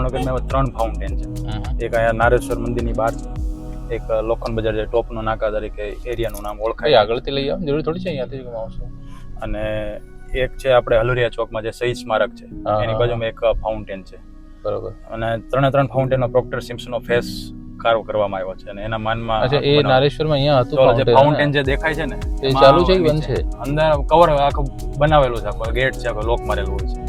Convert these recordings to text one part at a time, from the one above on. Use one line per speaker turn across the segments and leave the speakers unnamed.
ભાવનગરમાં 3 ફાઉન્ટેન છે. એક અહીંયા નારેશ્વર મંદિરની બહાર છે, એક લોખંડ બજાર જે ટોપનો નાકા તરીકે એરિયાનું નામ ઓળખાય,
આગળથી લઈ આવો, જરૂર થોડી છે અહીંયાથી આવશો.
અને એક છે આપણે હલુરિયા ચોકમાં જે શહીદ સ્મારક છે એની બાજુમાં એક ફાઉન્ટેન છે.
બરોબર.
અને 3 ફાઉન્ટેનમાં પ્રોક્ટર સિમ્પ્સનનો ફેસ કાર્વ કરવામાં આવ્યો છે અને એના માનમાં
અચ્છા, એ નારેશ્વરમાં અહીંયા હતું
ફાઉન્ટેન જે દેખાય છે ને
એ ચાલુ છે કે બંધ છે?
અંદર કવર આખું બનાવેલું છે, આખો ગેટ છે, આખો લોક મારેલું હોય છે.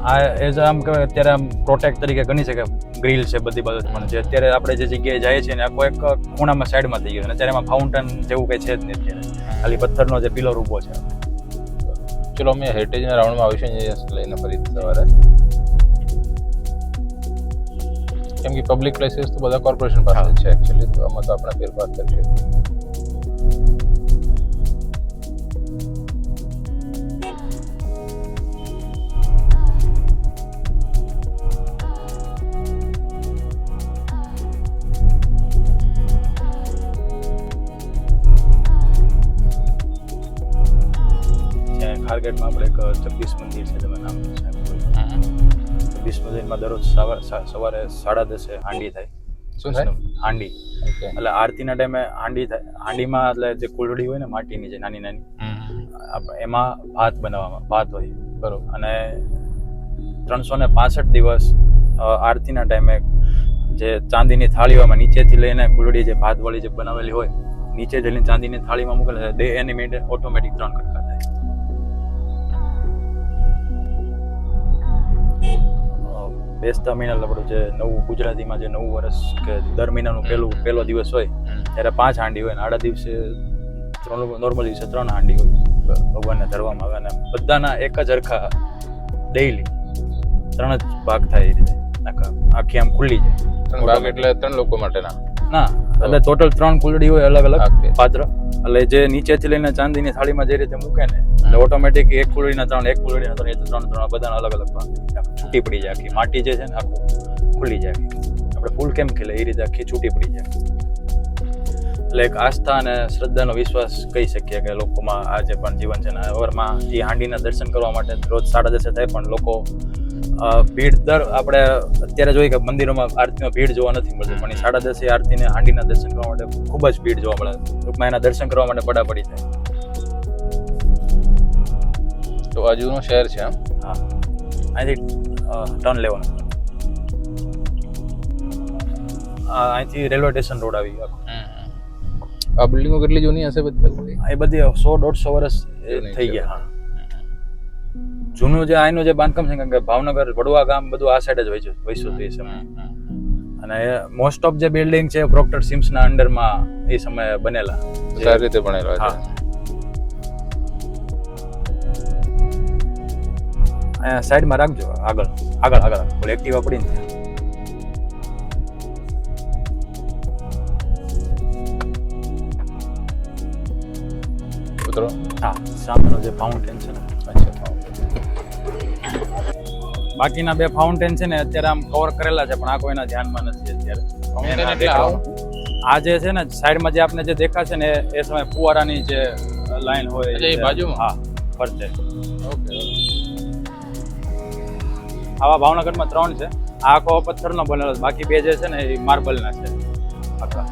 આ એઝ આમ કહેવાય અત્યારે આમ પ્રોટેક્ટ તરીકે ગણી શકે, ગ્રીલ છે બધી બાજુ, પણ જે અત્યારે આપણે જે જગ્યાએ જઈએ છીએ ને આખો એક ખૂણામાં સાઈડમાં થઈ ગયો અને અત્યારે એમાં ફાઉન્ટેન જેવું કંઈ છે જ નહીં અત્યારે, ખાલી પથ્થરનો જે પિલર ઊભો છે.
ચલો અમે હેરિટેજના રાઉન્ડમાં આવીશું લઈને ફરી સવારે, કેમ કે પબ્લિક પ્લેસીસ તો બધા કોર્પોરેશન પાસે છે એકચ્યુઅલી, તો આમાં તો આપણે ફેરફાર કરી શકીએ.
ખારગેટમાં આપણે એક જગદીશ મંદિર છે, તમે નામ છે જગદીશ મંદિરમાં દરરોજ સવારે 10:30 હાંડી થાય.
શું થાય?
હાંડી એટલે આરતીના ટાઈમે હાંડી થાય. હાંડીમાં એટલે જે કુલડી હોય ને માટીની જે નાની નાની, એમાં ભાત બનાવવામાં ભાત હોય. બરોબર. અને 365 દિવસ આરતીના ટાઈમે જે ચાંદીની થાળીઓમાં નીચેથી લઈને કુલડી જે ભાતવાળી જે બનાવેલી હોય નીચે જઈને ચાંદીની થાળીમાં મૂકેલી દે એની મિનિટે ઓટોમેટિક 3 કટકા થાય. બેસતા મહિના આપણું જે નવું ગુજરાતીમાં જે નવું વર્ષ કે દર મહિનાનું પહેલો દિવસ હોય ત્યારે 5 હાંડી હોય, અને આડા દિવસે નોર્મલ દિવસે 3 હાંડી હોય ભગવાનને ધરવામાં આવે. અને બધાના એક જ હરખા ડેઈલી 3 જ ભાગ થાય એ રીતે, આખી આમ ખુલ્લી જાય.
3 ભાગ એટલે 3 લોકો માટેના?
ના, એટલે ટોટલ 3 કુલડી હોય અલગ અલગ પાત્ર, એટલે જે નીચેથી લઈને ચાંદીની થાળીમાં જે રીતે મૂકે ને એટલે ઓટોમેટિક એક કુલડીના 3, એક કુલડીના 3, 3 બધાના અલગ અલગ ભાગ છૂટી પડી જાય. આખી માટી જે છે ને આખું ખુલ્લી જાય, આપણે ફૂલ કેમ ખીલે એ રીતે આખી છૂટી પડી જાય. એટલે એક આસ્થા અને શ્રદ્ધાનો વિશ્વાસ કહી શકીએ કે લોકોમાં આ જે પણ જીવન છે ને અવરમાં એ હાંડીના દર્શન કરવા માટે રોજ 10:30 થાય, પણ લોકો ભીડ આપણે અત્યારે જોઈએ કે મંદિરોમાં આરતીમાં ભીડ જોવા નથી મળતી, પણ એ 10:30 આરતીને હાંડીના દર્શન કરવા માટે ખૂબ જ ભીડ જોવા મળે. ટૂંકમાં એના દર્શન કરવા માટે પડાપડી થાય.
તો આ જૂનું શહેર છે?
હા, અહીંથી ટર્ન લેવાનો. અહીંથી રેલવે સ્ટેશન રોડ આવી ગયો.
આ બિલ્ડિંગો કેટલી જૂની હશે બધી?
એ બધી 100-150 વર્ષ થઈ ગયા. હા, જૂનું જે અહીંનું જે બાંધકામ છે, કારણ કે ભાવનગર વડવા ગામ બધું આ સાઈડ જ વસ્યું એ સમય, અને મોસ્ટ ઓફ જે બિલ્ડિંગ છે પ્રોક્ટર સિમ્પ્સના અંડરમાં એ સમયે બનેલા,
સારી રીતે બનેલા છે.
અહીંયા સાઈડમાં રાખજો, આગળ બોલ એક્ટિવા પડીને
ઉતરો.
હા, સામેનો જે ફાઉન્ટેન છે ને, બાકીના 2 ફાઉન્ટેન છે ને અત્યારે આમ કવર કરેલા છે, પણ આ કોઈના ધ્યાનમાં નથી અત્યારે. આ જે છે ને સાઈડમાં જે આપણે જે દેખાશે ને એ સમય ફુવારાની જે લાઈન હોય
એ બાજુમાં.
હા, ફરતે.
ઓકે.
આવા ભાવનગરમાં 3 છે. આ આખો પથ્થરનો બનેલો, બાકી 2 જે છે ને એ માર્બલના છે આખા.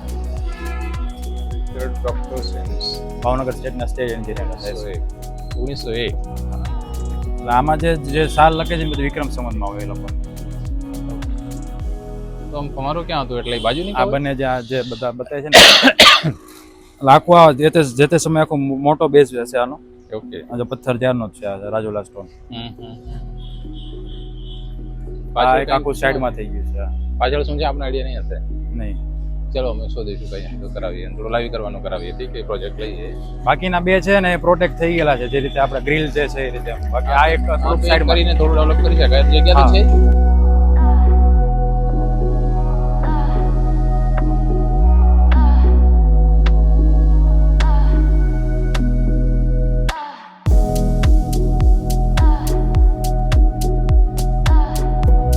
ડોક્ટર સેન્સ
ભાવનગર સ્ટેટના સ્ટેટ એન્જિનિયર
1901.
આમાં જે સાલ લખે છે ને બધું વિક્રમ સંવતમાં હોય એ લોકો.
તો આમ તમારું ક્યાં હતું એટલે બાજુની?
આ બંને જે બધા બતાવે છે ને આખું આ જે તે સમય આખો મોટો બેઝ છે આનો.
ઓકે.
આ જો પથ્થર ત્યારનો જ છે, આ રાજુલા સ્ટોન.
પાછળ
એક આખું સાઈડમાં થઈ ગયું છે.
પાછળ શું છે આપણને આઈડિયા નહીં હશે?
નહીં.
ચલો અમે શોધીશું કઈ તો કરાવીએ, થોડું લાઈવ કરવાનું કરાવીએ, ઠીક છે? પ્રોજેક્ટ લઈએ.
બાકીના 2 છે ને એ પ્રોટેક્ટ થઈ ગયેલા છે, જે રીતે આપણે ગ્રીલ છે એ રીતે. બાકી આ એક સાઈડ
કરીને થોડું ડેવલપ કરી શકાય, જગ્યા તો છે.